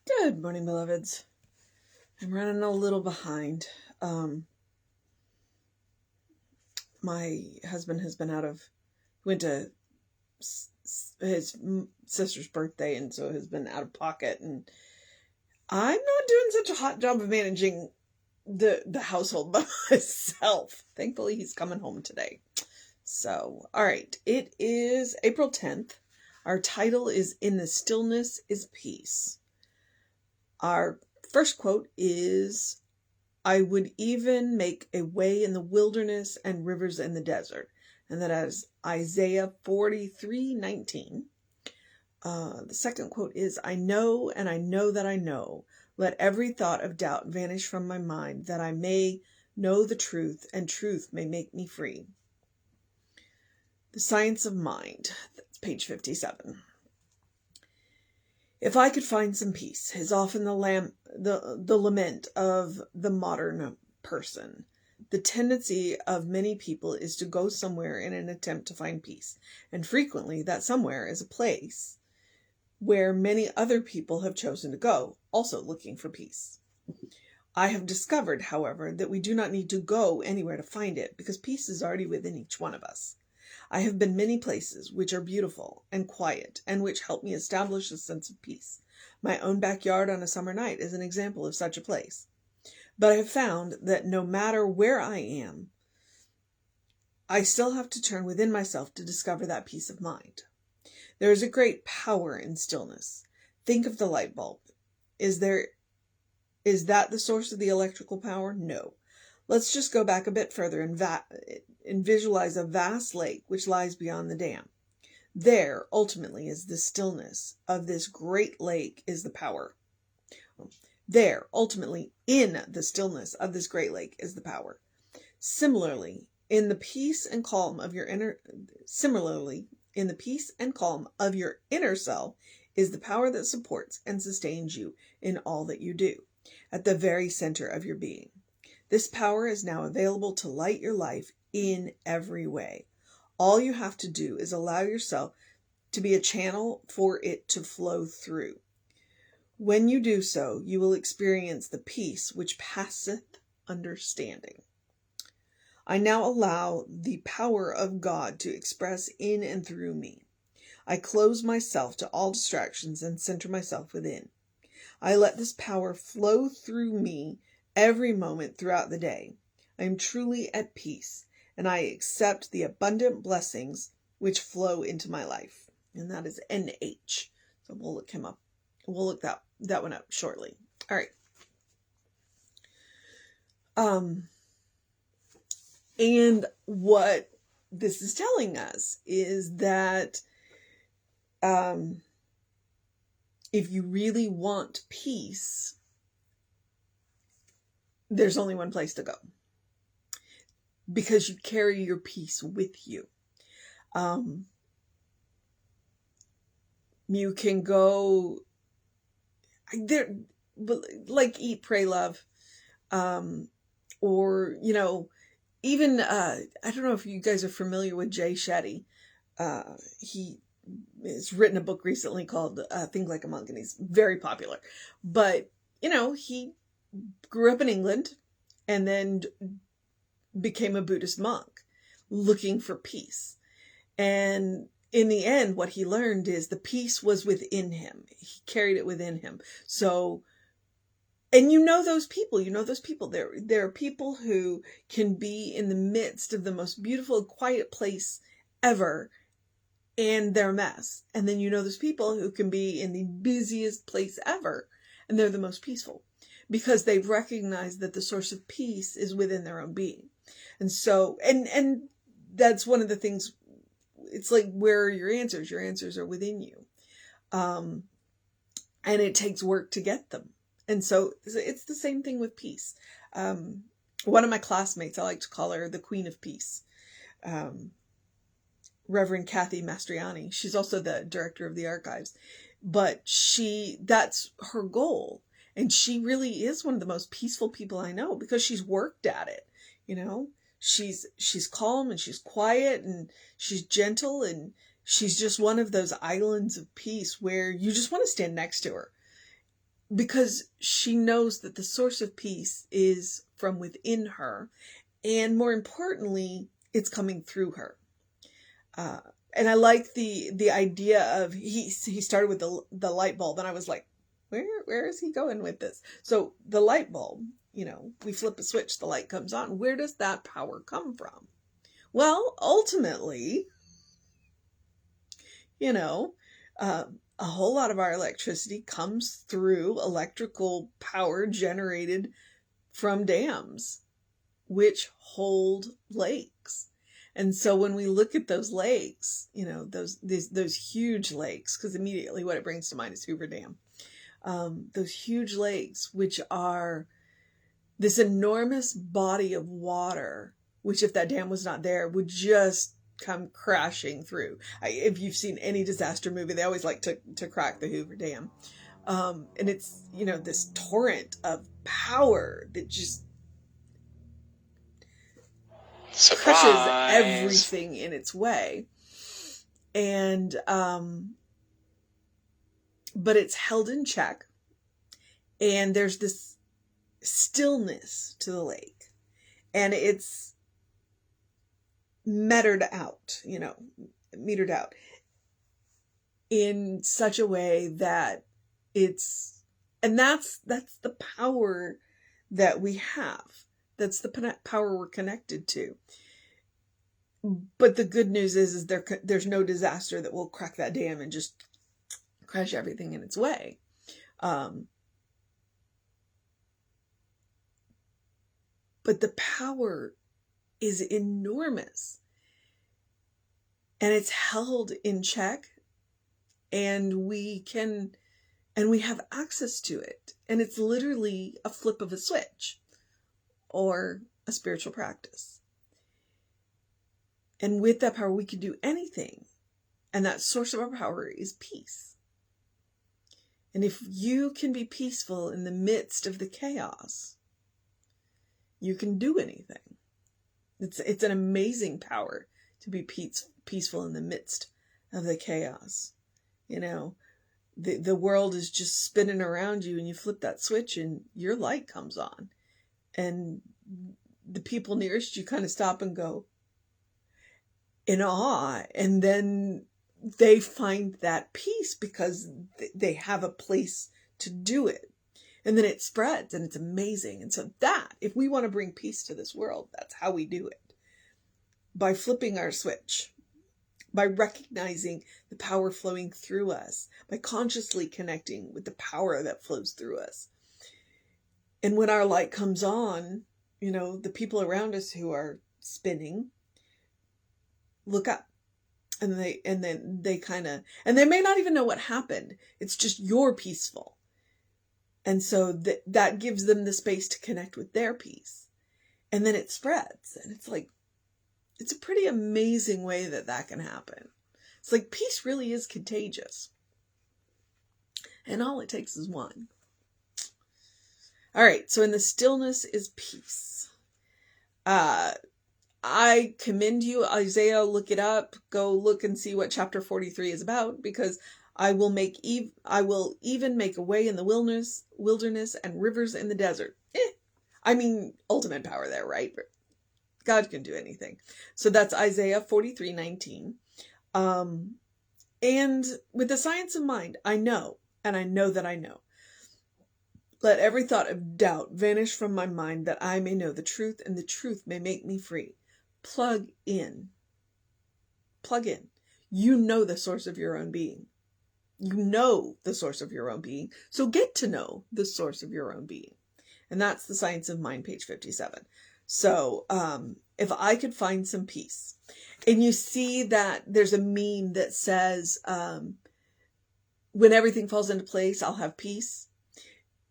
Good morning, beloveds. I'm running a little behind. My husband has been went to his sister's birthday, and so has been out of pocket, and I'm not doing such a hot job of managing the household by myself. Thankfully, he's coming home today. So, all right, it is April 10th. Our title is "In the Stillness is Peace." Our first quote is, "I would even make a way in the wilderness and rivers in the desert." And that is Isaiah 43:19. The second quote is, "I know, and I know that I know. Let every thought of doubt vanish from my mind, that I may know the truth, and truth may make me free." The Science of Mind. That's page 57. "If I could find some peace," is often the lament of the modern person. The tendency of many people is to go somewhere in an attempt to find peace, and frequently that somewhere is a place where many other people have chosen to go, also looking for peace. I have discovered, however, that we do not need to go anywhere to find it, because peace is already within each one of us. I have been many places which are beautiful and quiet, and which help me establish a sense of peace. My own backyard on a summer night is an example of such a place. But I have found that no matter where I am, I still have to turn within myself to discover that peace of mind. There is a great power in stillness. Think of the light bulb. Is that the source of the electrical power? No. Let's just go back a bit further and visualize a vast lake which lies beyond the dam. There, ultimately, is the stillness of this great lake is the power. There, ultimately, in the stillness of this great lake is the power. Similarly, in the peace and calm of your inner self is the power that supports and sustains you in all that you do, at the very center of your being. This power is now available to light your life in every way. All you have to do is allow yourself to be a channel for it to flow through. When you do so, you will experience the peace which passeth understanding. I now allow the power of God to express in and through me. I close myself to all distractions and center myself within. I let this power flow through me every moment throughout the day. I am truly at peace, and I accept the abundant blessings which flow into my life." And that is NH. So we'll look him up. We'll look that one up shortly. All right. And what this is telling us is that if you really want peace, there's only one place to go, because you carry your peace with you. You can go there, like Eat, Pray, Love, or, even, I don't know if you guys are familiar with Jay Shetty. He has written a book recently called Think Like a Monk, and he's very popular. But, he grew up in England and then became a Buddhist monk looking for peace. And in the end, what he learned is the peace was within him. He carried it within him. So, and those people, there are people who can be in the midst of the most beautiful, quiet place ever, and they're a mess. And then there's people who can be in the busiest place ever, and they're the most peaceful, because they've recognized that the source of peace is within their own being. And so, and that's one of the things. It's like, where are your answers? Your answers are within you. And it takes work to get them. And so it's the same thing with peace. One of my classmates, I like to call her the Queen of Peace, Reverend Kathy Mastriani. She's also the director of the archives, but that's her goal. And she really is one of the most peaceful people I know, because she's worked at it. She's calm, and she's quiet, and she's gentle, and she's just one of those islands of peace where you just want to stand next to her. because she knows that the source of peace is from within her, and more importantly, it's coming through her. And I like the idea of he started with the light bulb, and I was like, where is he going with this? So the light bulb, we flip a switch, the light comes on. Where does that power come from? Well, ultimately, a whole lot of our electricity comes through electrical power generated from dams, which hold lakes. And so when we look at those lakes, those huge lakes, because immediately what it brings to mind is Hoover Dam. Those huge lakes, which are this enormous body of water, which if that dam was not there, would just come crashing through. If you've seen any disaster movie, they always like to crack the Hoover Dam. And it's, this torrent of power that just crushes everything in its way. And, but it's held in check. And there's this stillness to the lake. And it's metered out in such a way that that's the power that we have. That's the power we're connected to. But the good news is there's no disaster that will crack that dam and just crash everything in its way. But the power is enormous, and it's held in check, and we have access to it, and it's literally a flip of a switch or a spiritual practice. And with that power, we can do anything, and that source of our power is peace. And if you can be peaceful in the midst of the chaos, you can do anything. It's an amazing power to be peaceful in the midst of the chaos. The world is just spinning around you, and you flip that switch and your light comes on. And the people nearest you kind of stop and go in awe. And then they find that peace because they have a place to do it. And then it spreads, and it's amazing. And so if we want to bring peace to this world, that's how we do it. By flipping our switch, by recognizing the power flowing through us, by consciously connecting with the power that flows through us. And when our light comes on, the people around us who are spinning look up. And then they they may not even know what happened. It's just you're peaceful. And so that gives them the space to connect with their peace. And then it spreads. And it's a pretty amazing way that can happen. It's like peace really is contagious. And all it takes is one. All right. So in the stillness is peace. I commend you, Isaiah, look it up. Go look and see what chapter 43 is about, because I will even make a way in the wilderness and rivers in the desert. Ultimate power there, right? God can do anything. So that's Isaiah 43:19. And with the science of mind, I know, and I know that I know. Let every thought of doubt vanish from my mind, that I may know the truth, and the truth may make me free. Plug in. You know the source of your own being. So get to know the source of your own being. And that's the Science of Mind, page 57. So if I could find some peace. And you see that there's a meme that says, when everything falls into place, I'll have peace.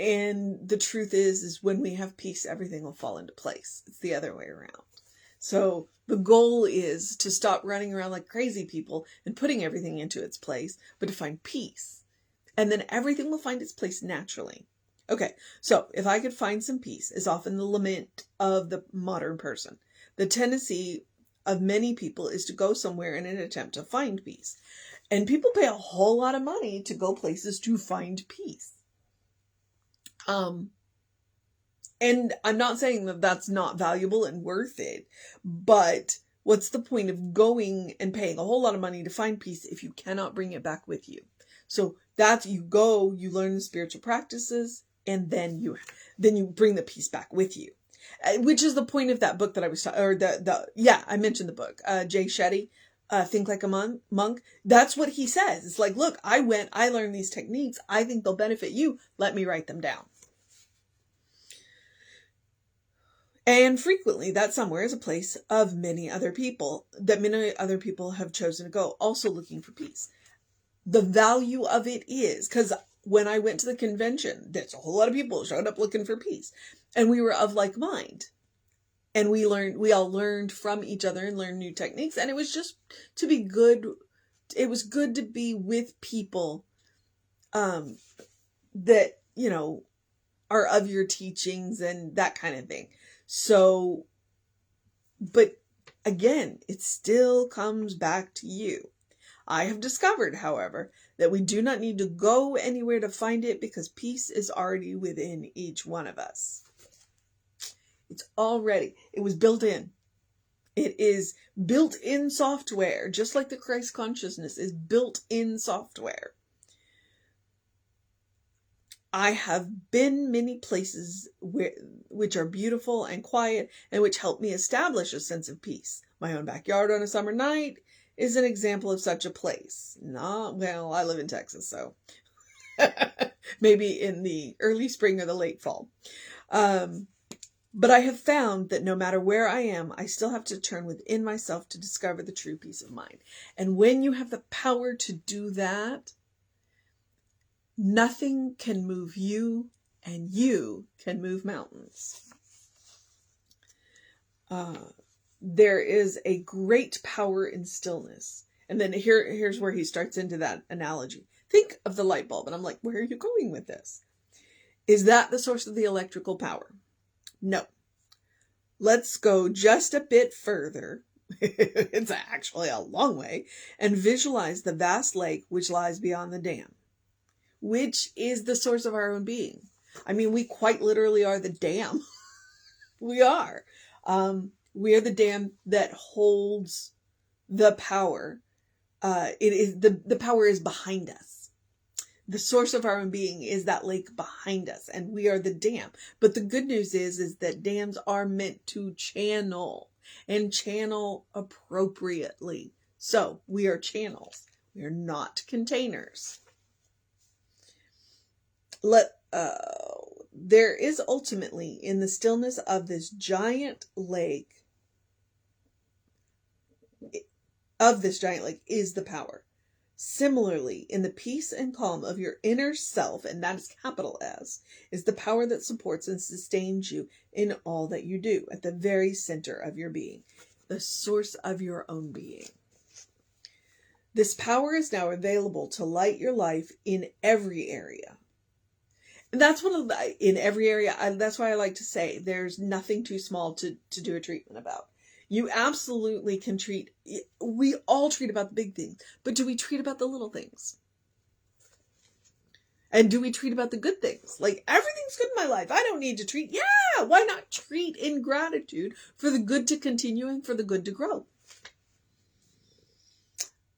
And the truth is when we have peace, everything will fall into place. It's the other way around. So the goal is to stop running around like crazy people and putting everything into its place, but to find peace. And then everything will find its place naturally. Okay, so if I could find some peace is often the lament of the modern person. The tendency of many people is to go somewhere in an attempt to find peace. And people pay a whole lot of money to go places to find peace. And I'm not saying that that's not valuable and worth it, but what's the point of going and paying a whole lot of money to find peace if you cannot bring it back with you? So that's, you go, you learn the spiritual practices, and then you bring the peace back with you, which is the point of that book that I was talking, or I mentioned the book, Jay Shetty, Think Like a Monk. That's what he says. It's like, look, I learned these techniques. I think they'll benefit you. Let me write them down. And frequently that somewhere is a place of many other people have chosen to go, also looking for peace. The value of it is, because when I went to the convention, there's a whole lot of people showed up looking for peace, and we were of like mind, and we all learned from each other and learned new techniques. And it was just to be good. It was good to be with people, that, are of your teachings and that kind of thing. So, but again, it still comes back to you. I have discovered, however, that we do not need to go anywhere to find it, because peace is already within each one of us. It was built in. It is built in software, just like the Christ consciousness is built in software. I have been many places which are beautiful and quiet, and which help me establish a sense of peace. My own backyard on a summer night is an example of such a place. I live in Texas, so maybe in the early spring or the late fall. But I have found that no matter where I am, I still have to turn within myself to discover the true peace of mind. And when you have the power to do that, nothing can move you, and you can move mountains. There is a great power in stillness. And then here's where he starts into that analogy. Think of the light bulb. And I'm like, where are you going with this? Is that the source of the electrical power? No. Let's go just a bit further. It's actually a long way. And visualize the vast lake which lies beyond the dam, which is the source of our own being. I mean, we quite literally are the dam. We are. We are the dam that holds the power. It is the power is behind us. The source of our own being is that lake behind us, and we are the dam. But the good news is that dams are meant to channel, and channel appropriately. So we are channels. We are not containers. There is ultimately, in the stillness of this giant lake, is the power. Similarly, in the peace and calm of your inner self, and that is capital S, is the power that supports and sustains you in all that you do, at the very center of your being, the source of your own being. This power is now available to light your life in every area. And that's in every area. That's why I like to say there's nothing too small to do a treatment about. You absolutely can we all treat about the big things, but do we treat about the little things? And do we treat about the good things? Like, everything's good in my life, I don't need to treat. Yeah, why not treat in gratitude for the good to continue and for the good to grow?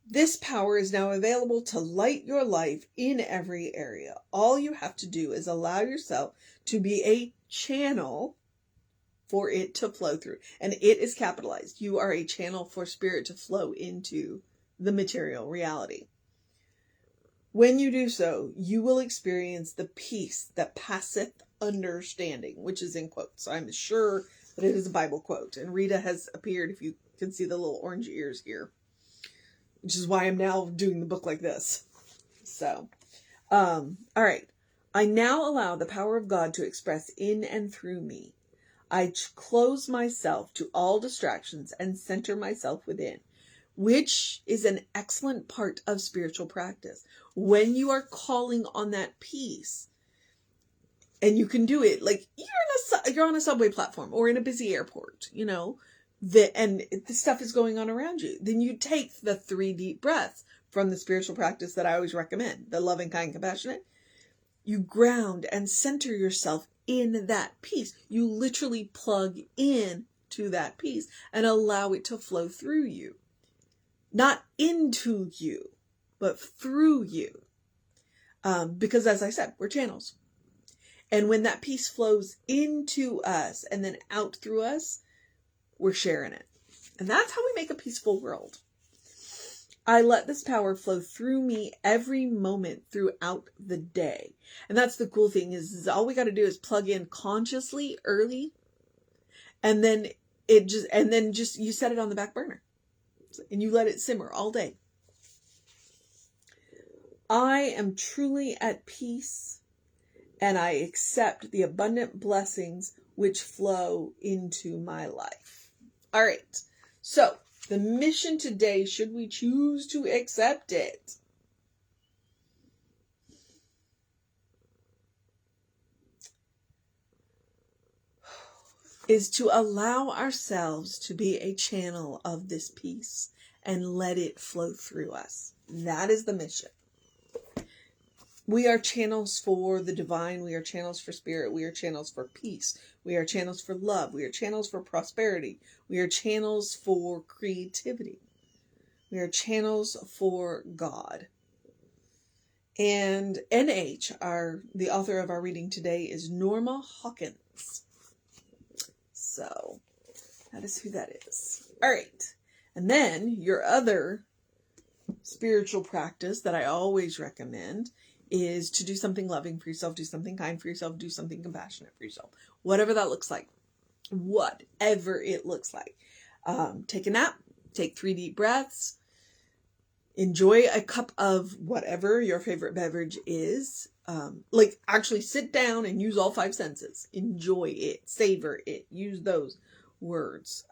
This power is now available to light your life in every area. All you have to do is allow yourself to be a channel for it to flow through. And it is capitalized. You are a channel for spirit to flow into the material reality. When you do so, you will experience the peace that passeth understanding, which is in quotes. I'm sure that it is a Bible quote. And Rita has appeared, if you can see the little orange ears here, which is why I'm now doing the book like this. So, all right. I now allow the power of God to express in and through me. I close myself to all distractions and center myself within, which is an excellent part of spiritual practice. When you are calling on that peace, and you can do it, like you're on a subway platform or in a busy airport, and the stuff is going on around you, then you take the 3 deep breaths from the spiritual practice that I always recommend, the loving, kind, compassionate. You ground and center yourself in that peace. You literally plug in to that peace and allow it to flow through you. Not into you, but through you. Because as I said, we're channels. And when that peace flows into us and then out through us, we're sharing it. And that's how we make a peaceful world. I let this power flow through me every moment throughout the day. And that's the cool thing is all we got to do is plug in consciously early. And then you set it on the back burner and you let it simmer all day. I am truly at peace and I accept the abundant blessings which flow into my life. All right. So the mission today, should we choose to accept it, is to allow ourselves to be a channel of this peace and let it flow through us. That is the mission. We are channels for the divine. We are channels for spirit. We are channels for peace. We are channels for love. We are channels for prosperity. We are channels for creativity. We are channels for God. And NH, the author of our reading today, is Norma Hawkins. So that is who that is. All right. And then your other spiritual practice that I always recommend is to do something loving for yourself, do something kind for yourself, do something compassionate for yourself. Whatever that looks like. Whatever it looks like. Take a nap, take 3 deep breaths, enjoy a cup of whatever your favorite beverage is. Actually sit down and use all 5 senses. Enjoy it, savor it, use those words.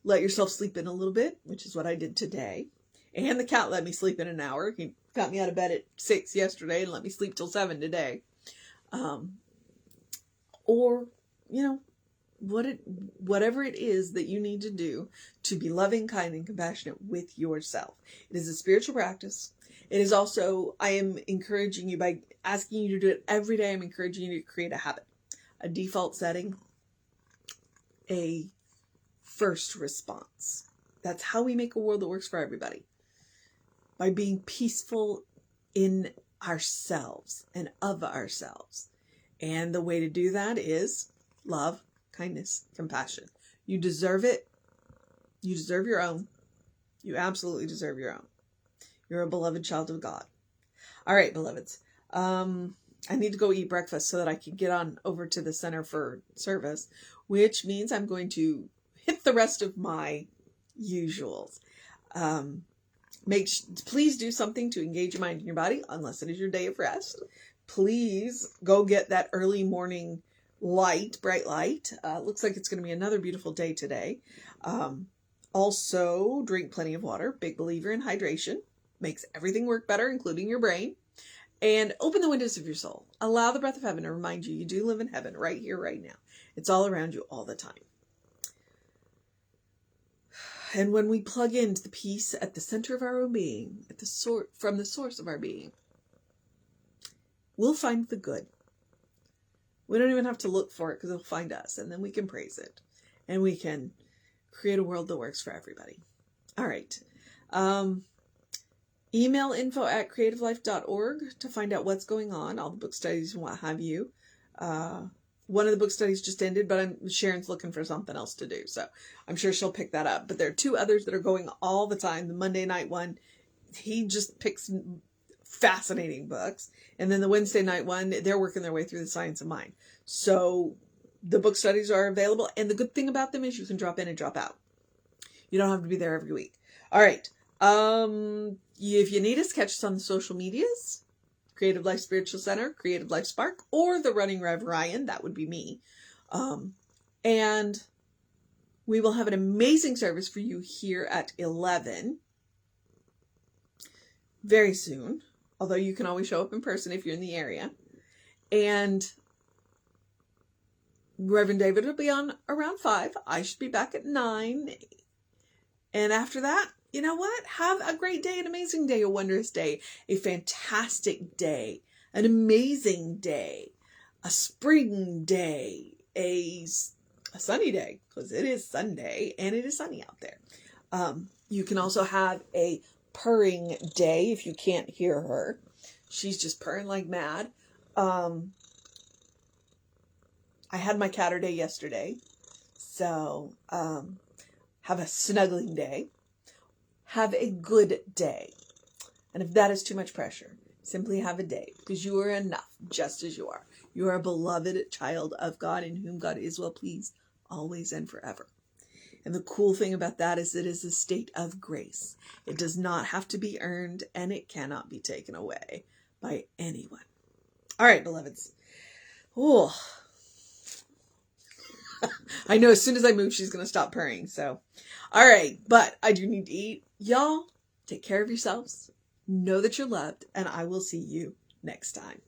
Let yourself sleep in a little bit, which is what I did today. And the cat let me sleep in an hour. He got me out of bed at 6 yesterday and let me sleep till 7 today. Whatever it is that you need to do to be loving, kind, and compassionate with yourself. It is a spiritual practice. It is also, I am encouraging you by asking you to do it every day. I'm encouraging you to create a habit, a default setting, a first response. That's how we make a world that works for everybody. By being peaceful in ourselves and of ourselves. And the way to do that is love, kindness, compassion. You deserve it. You deserve your own. You absolutely deserve your own. You're a beloved child of God. All right, beloveds. I need to go eat breakfast so that I can get on over to the center for service, which means I'm going to hit the rest of my usuals. Please do something to engage your mind and your body, unless it is your day of rest. Please go get that early morning light, bright light. Looks like it's going to be another beautiful day today. Also, drink plenty of water. Big believer in hydration. Makes everything work better, including your brain. And open the windows of your soul. Allow the breath of heaven to remind you do live in heaven right here, right now. It's all around you all the time. And when we plug into the peace at the center of our own being, from the source of our being, we'll find the good. We don't even have to look for it because it'll find us. And then we can praise it. And we can create a world that works for everybody. All right. Email info@creativelife.org to find out what's going on, all the book studies and what have you. One of the book studies just ended, but Sharon's looking for something else to do. So I'm sure she'll pick that up. But there are 2 others that are going all the time. The Monday night one, he just picks fascinating books. And then the Wednesday night one, they're working their way through the science of mind. So the book studies are available. And the good thing about them is you can drop in and drop out. You don't have to be there every week. All right. If you need us, catch us on the social medias. Creative Life Spiritual Center, Creative Life Spark, or the Running Rev Ryan. That would be me. And we will have an amazing service for you here at 11 very soon. Although you can always show up in person if you're in the area. And Reverend David will be on around 5. I should be back at 9. And after that, you know what? Have a great day, an amazing day, a wondrous day, a fantastic day. an amazing day, a spring day, a sunny day, because it is Sunday and it is sunny out there. You can also have a purring day if you can't hear her. She's just purring like mad. I had my catter day yesterday. So, have a snuggling day. Have a good day. And if that is too much pressure, simply have a day, because you are enough just as you are. You are a beloved child of God in whom God is well pleased always and forever. And the cool thing about that is it is a state of grace. It does not have to be earned, and it cannot be taken away by anyone. All right, beloveds. Oh, I know as soon as I move, she's going to stop purring. So, all right, but I do need to eat. Y'all, take care of yourselves. Know that you're loved, and I will see you next time.